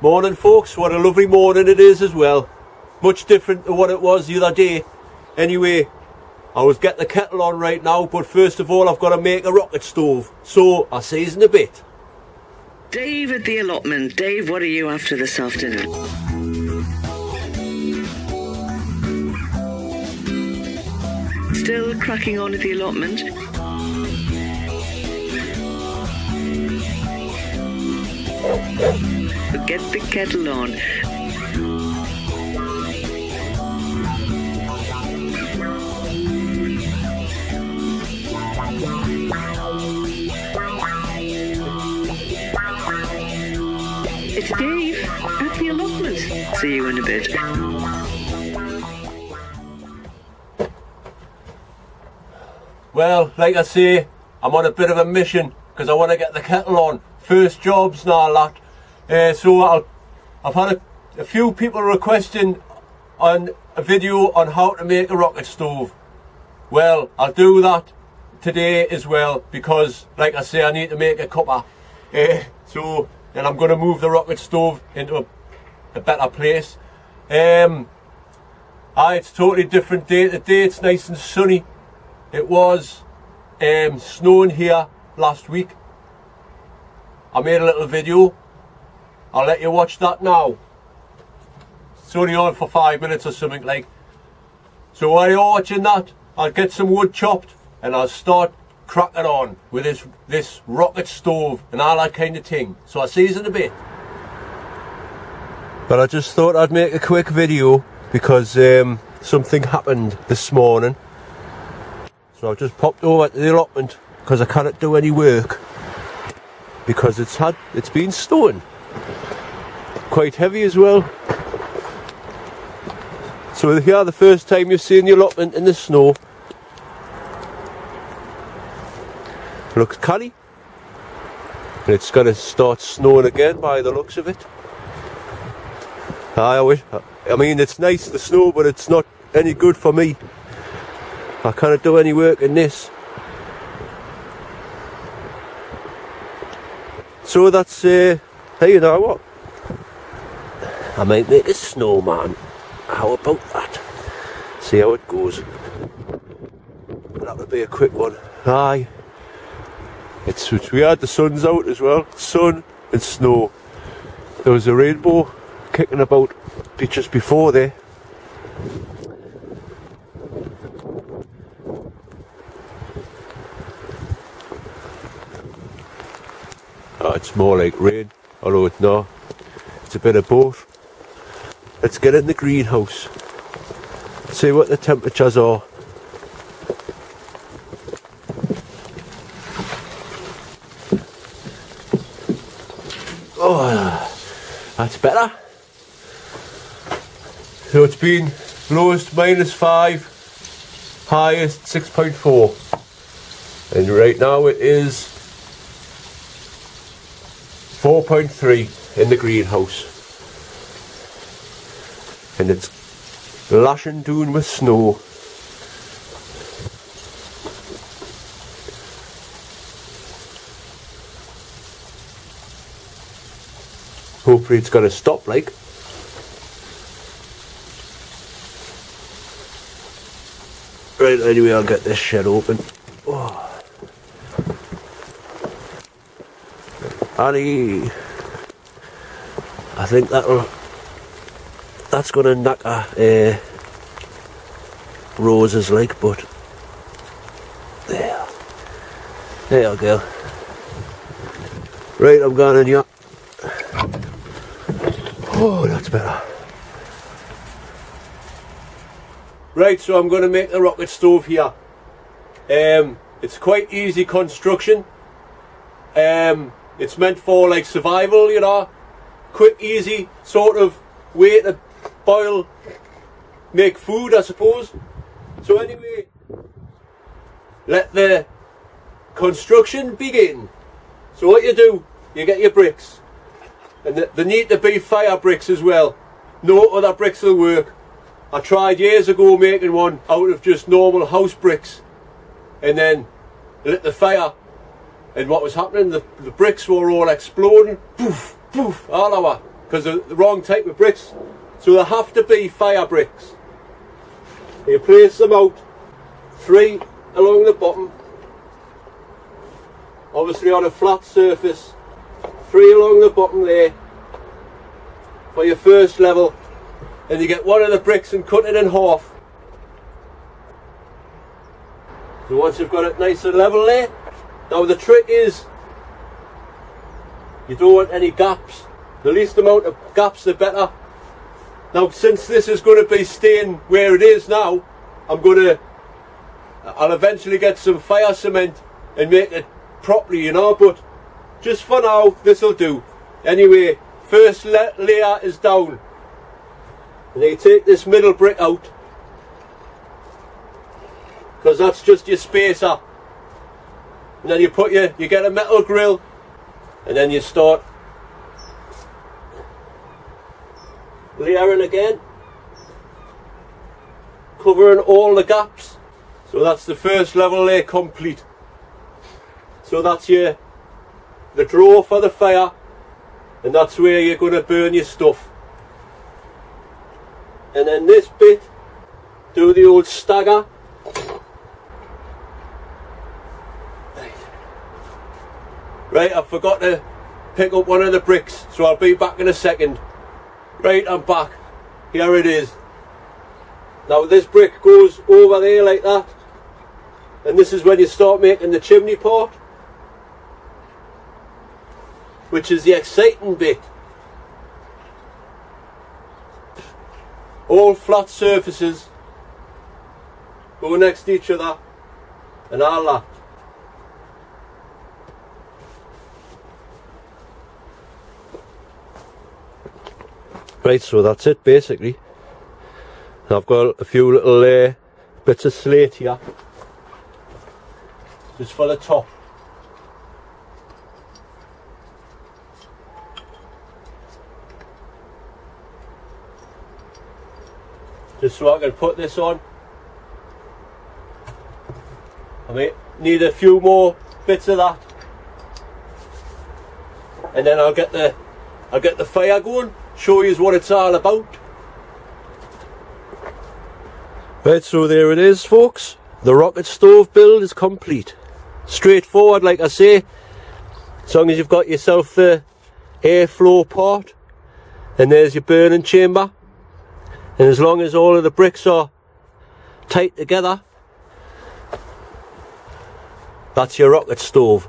Morning folks, what a lovely morning it is as well. Much different to what it was the other day. Anyway, I was getting the kettle on right now, but first of all I've got to make a rocket stove. So I'll see you in a bit. Dave at the allotment. Dave, what are you after this afternoon? Still cracking on at the allotment? Get the kettle on. It's Dave at the allotment. See you in a bit. Well, like I say, I'm on a bit of a mission because I want to get the kettle on. First jobs and all that. So I've had a few people requesting on a video on how to make a rocket stove. Well, I'll do that today as well because, like I say, I need to make a cuppa. So then I'm going to move the rocket stove into a better place. It's totally different day today. It's nice and sunny. It was snowing here last week. I made a little video. I'll let you watch that now. It's only on for 5 minutes or something like. So while you're watching that, I'll get some wood chopped and I'll start cracking on with this rocket stove and all that kind of thing. So I'll see you in a bit. But I just thought I'd make a quick video because something happened this morning. So I've just popped over to the allotment because I cannot do any work because it's been snowing. Quite heavy as well. So here, the first time you've seen the allotment in the snow. Looks canny. And it's going to start snowing again by the looks of it. I mean, it's nice, the snow, but it's not any good for me. I can't do any work in this. So that's, hey, you know what? I might make a snowman. How about that? See how it goes. That'll be a quick one. Aye. It's weird, the sun's out as well. Sun and snow. There was a rainbow kicking about just before there. Oh, it's more like rain, although it's a bit of both. Let's get in the greenhouse, see what the temperatures are. Oh, that's better. So it's been lowest -5, highest 6.4, and right now it is 4.3 in the greenhouse. And it's lashing down with snow. Hopefully it's going to stop like. Right, anyway, I'll get this shed open. Oh. Annie, I think that's going to knock our roses like, but there you go. Right, I'm going in here. Oh, that's better. Right, so I'm going to make the rocket stove here. It's quite easy construction. It's meant for like survival, you know, quick, easy sort of way to boil, make food, I suppose. So anyway, let the construction begin. So what you do, you get your bricks, and they need to be fire bricks as well. No other bricks will work. I tried years ago making one out of just normal house bricks, and then lit the fire, and what was happening, the bricks were all exploding, poof, poof, all over. because they're the wrong type of bricks. So they have to be fire bricks. You place them out, 3 along the bottom, obviously on a flat surface, 3 along the bottom there for your first level, and you get one of the bricks and cut it in half. So once you've got it nice and level there, now the trick is you don't want any gaps. The least amount of gaps the better. Now since this is going to be staying where it is now, I'll eventually get some fire cement and make it properly, you know, but just for now this will do. Anyway, first layer is down, and then you take this middle brick out, because that's just your spacer, and then you get a metal grill, and then you start layering again, covering all the gaps. So that's the first level layer complete. So that's the draw for the fire, and that's where you're going to burn your stuff. And then this bit, do the old stagger. Right, I forgot to pick up one of the bricks, so I'll be back in a second. Right, I'm back. Here it is. Now this brick goes over there like that, and this is when you start making the chimney part, which is the exciting bit. All flat surfaces go next to each other and all that. Right, so that's it basically. I've got a few little bits of slate here, just for the top. Just so I can put this on. I need a few more bits of that, and then I'll get the fire going. Show you what it's all about. Right, so there it is, folks. The rocket stove build is complete. Straightforward, like I say. As long as you've got yourself the airflow part, and there's your burning chamber, and as long as all of the bricks are tight together, that's your rocket stove.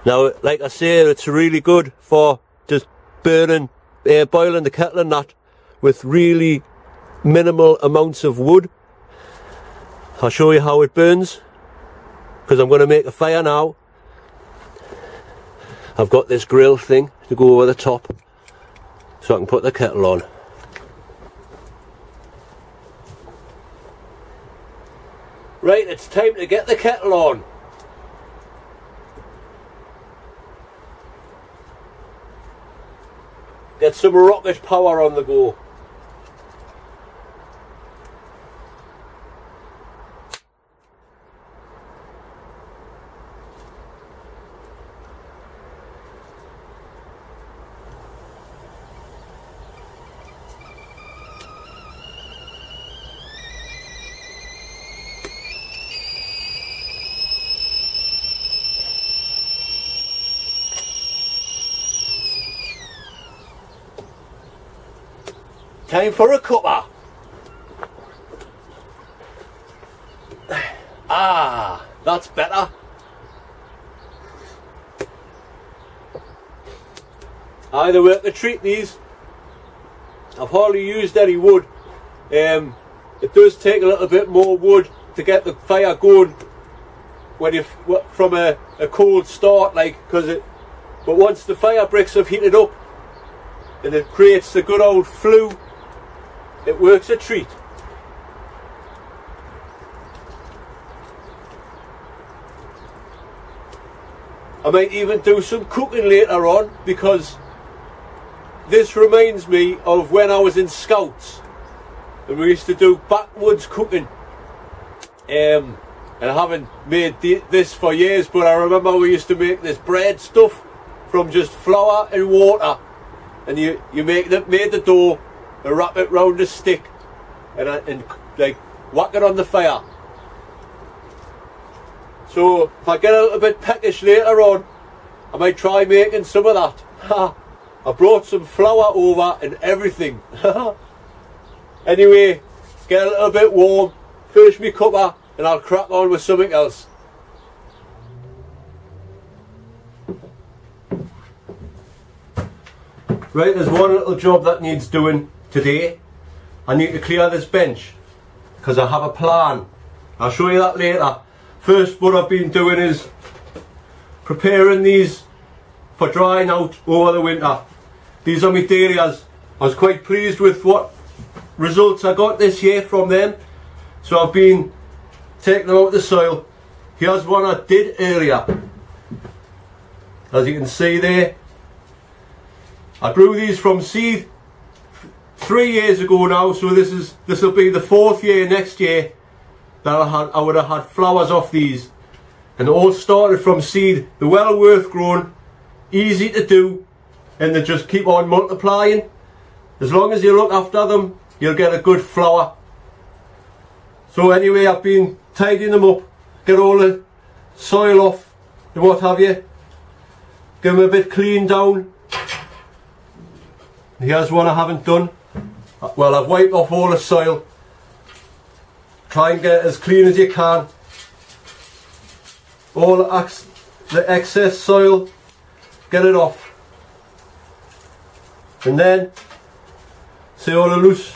Now, like I say, it's really good for just boiling the kettle and that with really minimal amounts of wood. I'll show you how it burns, because I'm going to make a fire now. I've got this grill thing to go over the top so I can put the kettle on. Right, it's time to get the kettle on. Get some rocket power on the go. Time for a cuppa. Ah, that's better. Either way to treat these. I've hardly used any wood. It does take a little bit more wood to get the fire going when you from a cold start, like, but once the fire bricks have heated up and it creates the good old flue, it works a treat. I might even do some cooking later on, because this reminds me of when I was in Scouts and we used to do backwoods cooking. And I haven't made this for years, but I remember we used to make this bread stuff from just flour and water, and you made the dough and wrap it round a stick and like whack it on the fire. So if I get a little bit peckish later on, I might try making some of that. I brought some flour over and everything. Anyway, get a little bit warm, finish me cuppa, and I'll crack on with something else. Right, there's one little job that needs doing today. I need to clear this bench because I have a plan. I'll show you that later. First, what I've been doing is preparing these for drying out over the winter. These are my Dahlias. I was quite pleased with what results I got this year from them. So I've been taking them out of the soil. Here's one I did earlier. As you can see there, I grew these from seed 3 years ago now, so this will be the 4th year next year that I would have had flowers off these, and all started from seed. They're well worth growing, easy to do, and they just keep on multiplying. As long as you look after them, you'll get a good flower. So anyway, I've been tidying them up, get all the soil off and what have you, give them a bit cleaned down. Here's one I haven't done. Well, I've wiped off all the soil. Try and get it as clean as you can. All the excess soil, get it off. And then, see all the loose,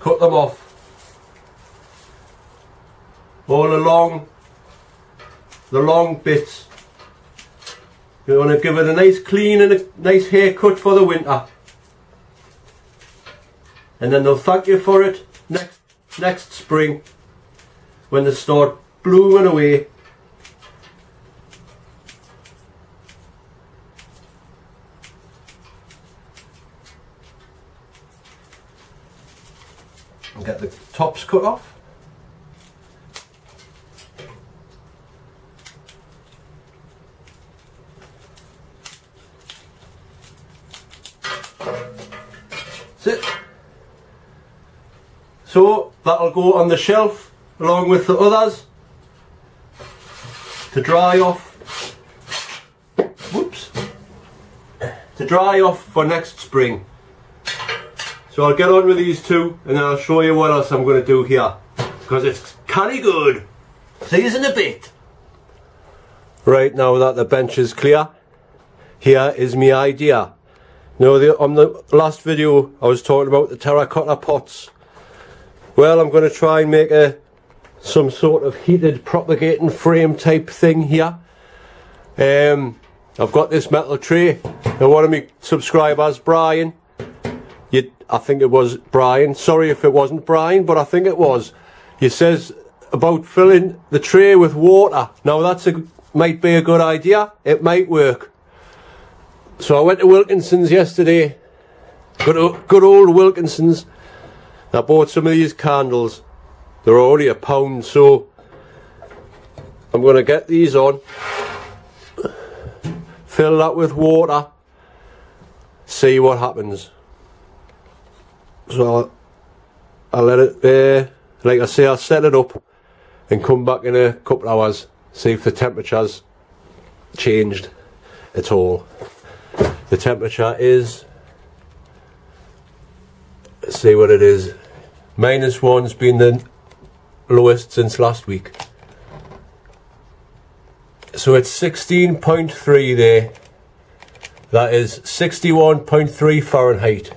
cut them off. All the long bits. You want to give it a nice clean and a nice haircut for the winter. And then they'll thank you for it next spring when they start blooming away. And get the tops cut off. So that'll go on the shelf along with the others to dry off. Whoops! To dry off for next spring. So I'll get on with these two and then I'll show you what else I'm going to do here, because it's canny good. See you in a bit. Right, now that the bench is clear, here is my idea. Now on the last video I was talking about the terracotta pots. Well, I'm going to try and make some sort of heated propagating frame type thing here. I've got this metal tray. Now one of my subscribers, Brian, I think it was Brian, sorry if it wasn't Brian, but I think it was. He says about filling the tray with water. Now might be a good idea, it might work. So I went to Wilkinson's yesterday, good old Wilkinson's. I bought some of these candles. They're only £1, so I'm going to get these on, fill that with water, see what happens. So I'll let it there, like I say, I'll set it up and come back in a couple of hours, see if the temperature's changed at all. The temperature is, let's see what it is. -1's been the lowest since last week. So it's 16.3 there. That is 61.3 Fahrenheit.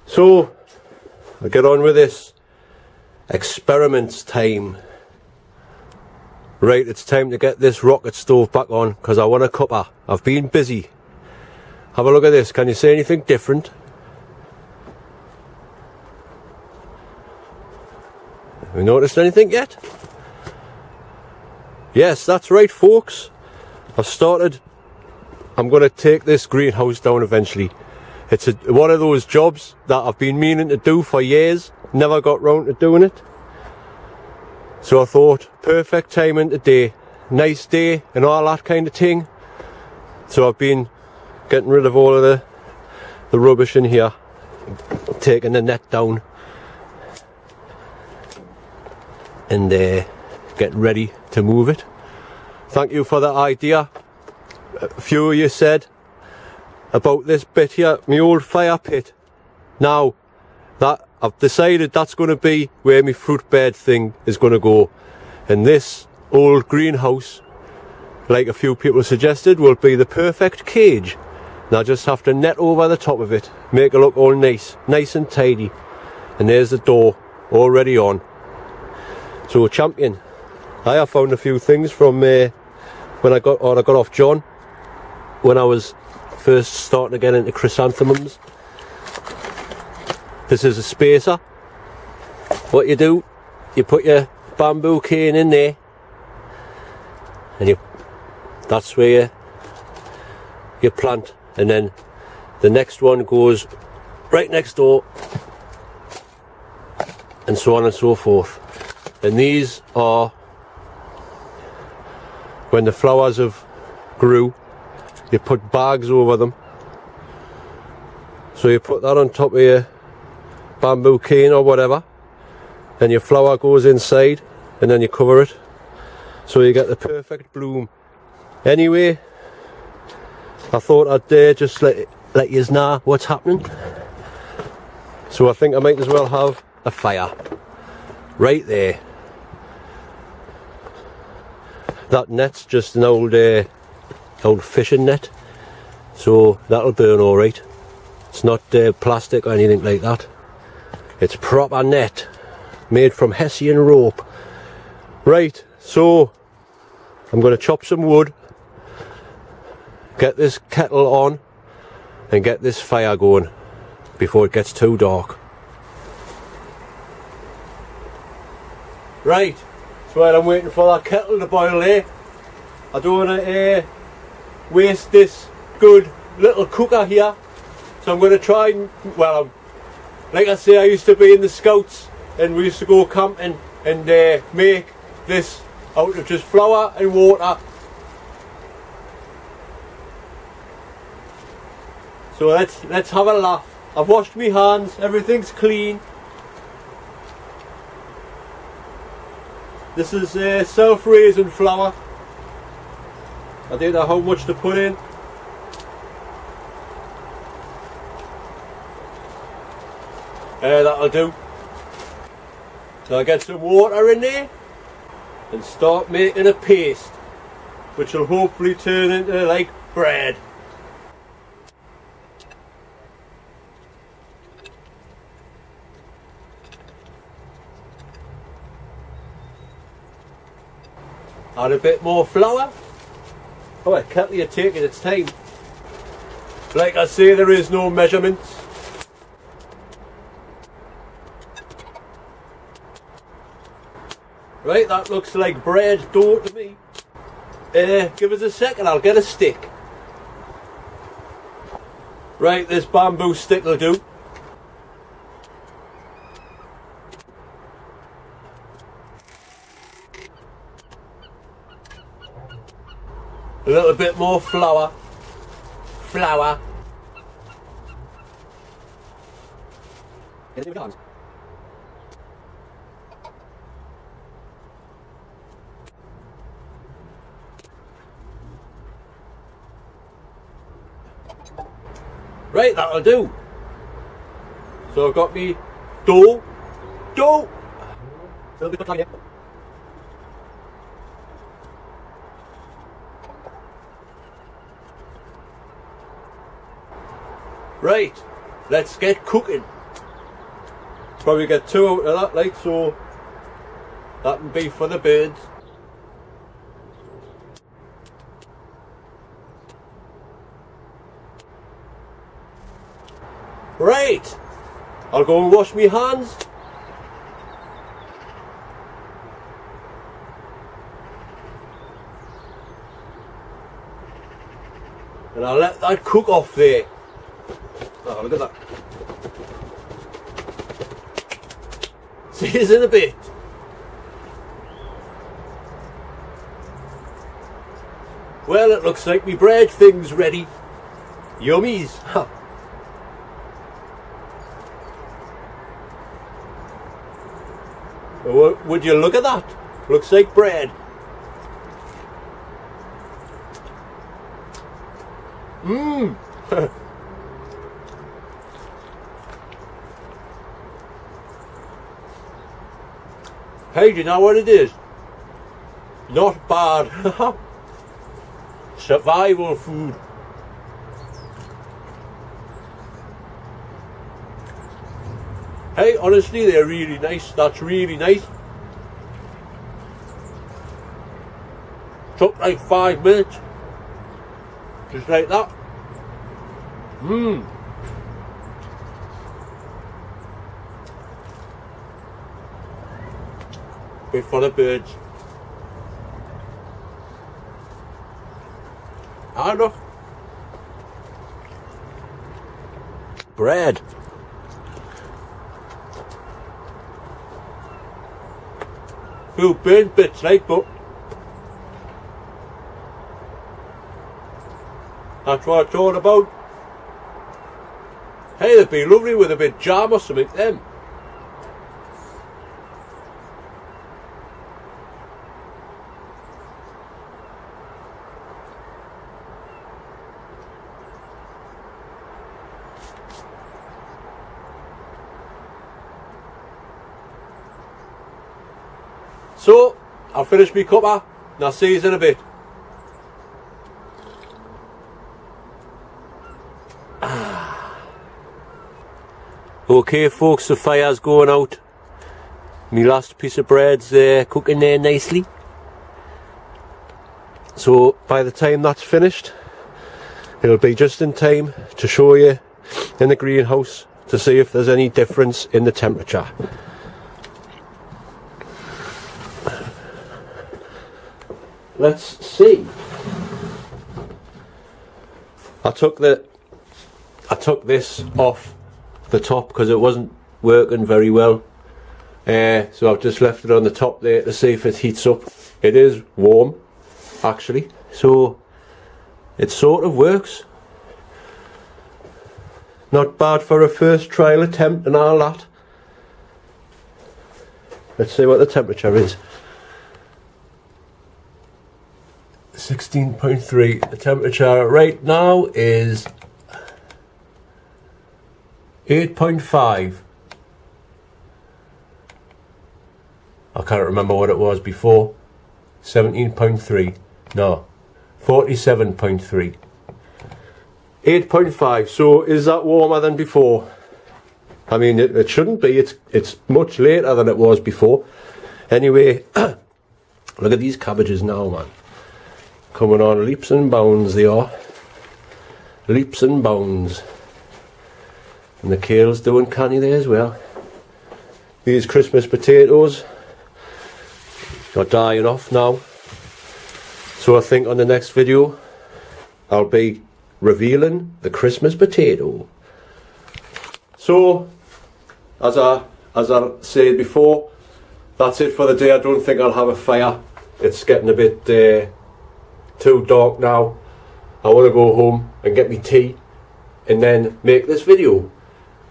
So I'll get on with this. Experiments time. Right, it's time to get this rocket stove back on because I want a cuppa. I've been busy. Have a look at this. Can you see anything different? Have you noticed anything yet? Yes, that's right, folks. I'm going to take this greenhouse down eventually. It's one of those jobs that I've been meaning to do for years, never got round to doing it. So I thought, perfect timing today, nice day and all that kind of thing. So I've been getting rid of all of the rubbish in here, taking the net down, and getting ready to move it. Thank you for that idea. A few of you said about this bit here, my old fire pit. Now that I've decided that's going to be where my fruit bed thing is going to go, and this old greenhouse, like a few people suggested, will be the perfect cage. Now I just have to net over the top of it, make it look all nice and tidy. And there's the door already on. So champion, I have found a few things from when I got off John when I was first starting to get into chrysanthemums. This is a spacer. What you do, you put your bamboo cane in there, and that's where you plant, and then the next one goes right next door, and so on and so forth. And these are when the flowers have grew, you put bags over them. So you put that on top of your bamboo cane or whatever, and your flower goes inside, and then you cover it, so you get the perfect bloom. Anyway, I thought I'd just let you know what's happening. So I think I might as well have a fire right there. That net's just an old fishing net, so that'll burn alright. It's not plastic or anything like that. It's proper net, made from Hessian rope. Right, so I'm going to chop some wood, get this kettle on, and get this fire going before it gets too dark. Right, so while I'm waiting for that kettle to boil there, I don't want to waste this good little cooker here. So I'm going to try and, well, like I say, I used to be in the Scouts, and we used to go camping and make this out of just flour and water. So let's have a laugh. I've washed my hands, everything's clean. This is self-raising flour. I don't know how much to put in. That'll do. So I'll get some water in there and start making a paste, which will hopefully turn into like bread. Add a bit more flour. Oh, a kettle, you're taking its time. Like I say, there is no measurements. Right, that looks like bread dough to me. Give us a second, I'll get a stick. Right, this bamboo stick will do. A little bit more flour. Right, that'll do. So I've got me dough. A little bit of time. Right, let's get cooking. Probably get 2 out of that, like, so that can be for the birds. Right, I'll go and wash my hands. And I'll let that cook off there. Oh, look at that. See you in a bit. Well, it looks like me bread thing's ready. Yummies. Would you look at that? Looks like bread. Mmm. Hey, do you know what it is? Not bad. Survival food. Hey, honestly, they're really nice. That's really nice. Took like 5 minutes. Just like that. Mmm. Bit for the birds. Ah, look. Bread. Few burnt bits, like, but that's what it's all about. Hey, they'd be lovely with a bit of jam or something, them. So, I'll finish my cuppa and I'll see you in a bit. Okay folks, the fire's going out. My last piece of bread's cooking there nicely. So by the time that's finished, it'll be just in time to show you in the greenhouse to see if there's any difference in the temperature. Let's see. I took this off the top because it wasn't working very well. So I've just left it on the top there to see if it heats up. It is warm, actually, so it sort of works. Not bad for a first trial attempt and all that. Let's see what the temperature is. 16.3. The temperature right now is 8.5. I can't remember what it was before. 17.3. No, 47.3. 8.5. So is that warmer than before? I mean, it shouldn't be. It's much later than it was before. Anyway, look at these cabbages now, man. Coming on leaps and bounds, they are. Leaps and bounds. And the kale's doing canny there as well. These Christmas potatoes are dying off now. So I think on the next video I'll be revealing the Christmas potato. So as I said before, that's it for the day. I don't think I'll have a fire. It's getting a bit too dark now. I want to go home and get me tea and then make this video.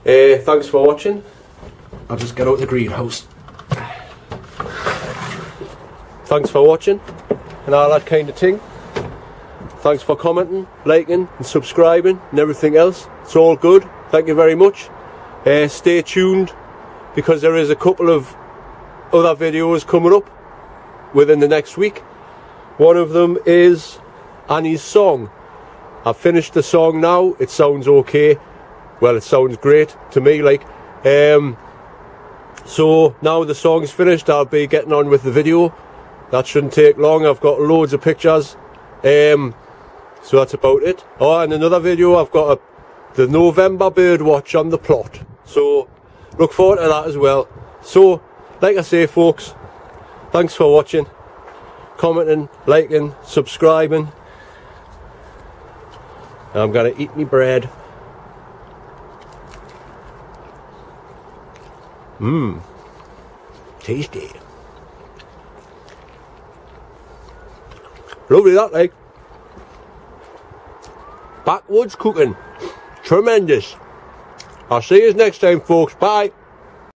Thanks for watching. I'll just get out the greenhouse. Thanks for watching and all that kind of thing. Thanks for commenting, liking and subscribing and everything else. It's all good. Thank you very much. Stay tuned because there is a couple of other videos coming up within the next week. One of them is Annie's song. I've finished the song now. It sounds okay. Well, it sounds great to me, like. So now the song's finished, I'll be getting on with the video. That shouldn't take long. I've got loads of pictures. So that's about it. Oh, and another video, I've got the November bird watch on the plot. So look forward to that as well. So, like I say, folks, thanks for watching, commenting, liking, subscribing. I'm gonna eat me bread. Mmm, tasty. Lovely that, like. Backwoods cooking. Tremendous. I'll see you next time, folks. Bye.